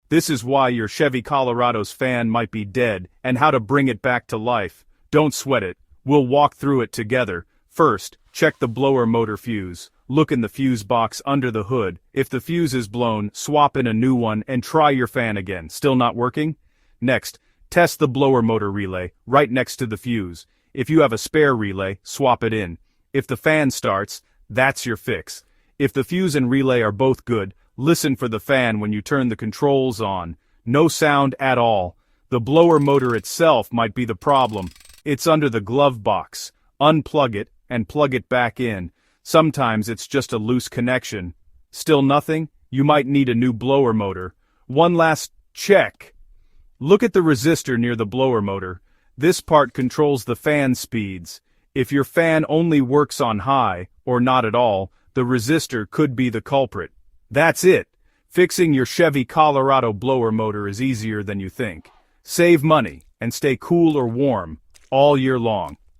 This is why your Chevy Colorado's fan might be dead and how to bring it back to life. Don't sweat it. We'll walk through it together. First, check the blower motor fuse. Look in the fuse box under the hood. If the fuse is blown, swap in a new one and try your fan again. Still not working? Next, test the blower motor relay, right next to the fuse. If you have a spare relay, swap it in. If the fan starts, that's your fix. If the fuse and relay are both good, listen for the fan when you turn the controls on. No sound at all. The blower motor itself might be the problem. It's under the glove box. Unplug it and plug it back in. Sometimes it's just a loose connection. Still nothing? You might need a new blower motor. One last check. Look at the resistor near the blower motor. This part controls the fan speeds. If your fan only works on high, or not at all, the resistor could be the culprit. That's it. Fixing your Chevy Colorado blower motor is easier than you think. Save money and stay cool or warm all year long.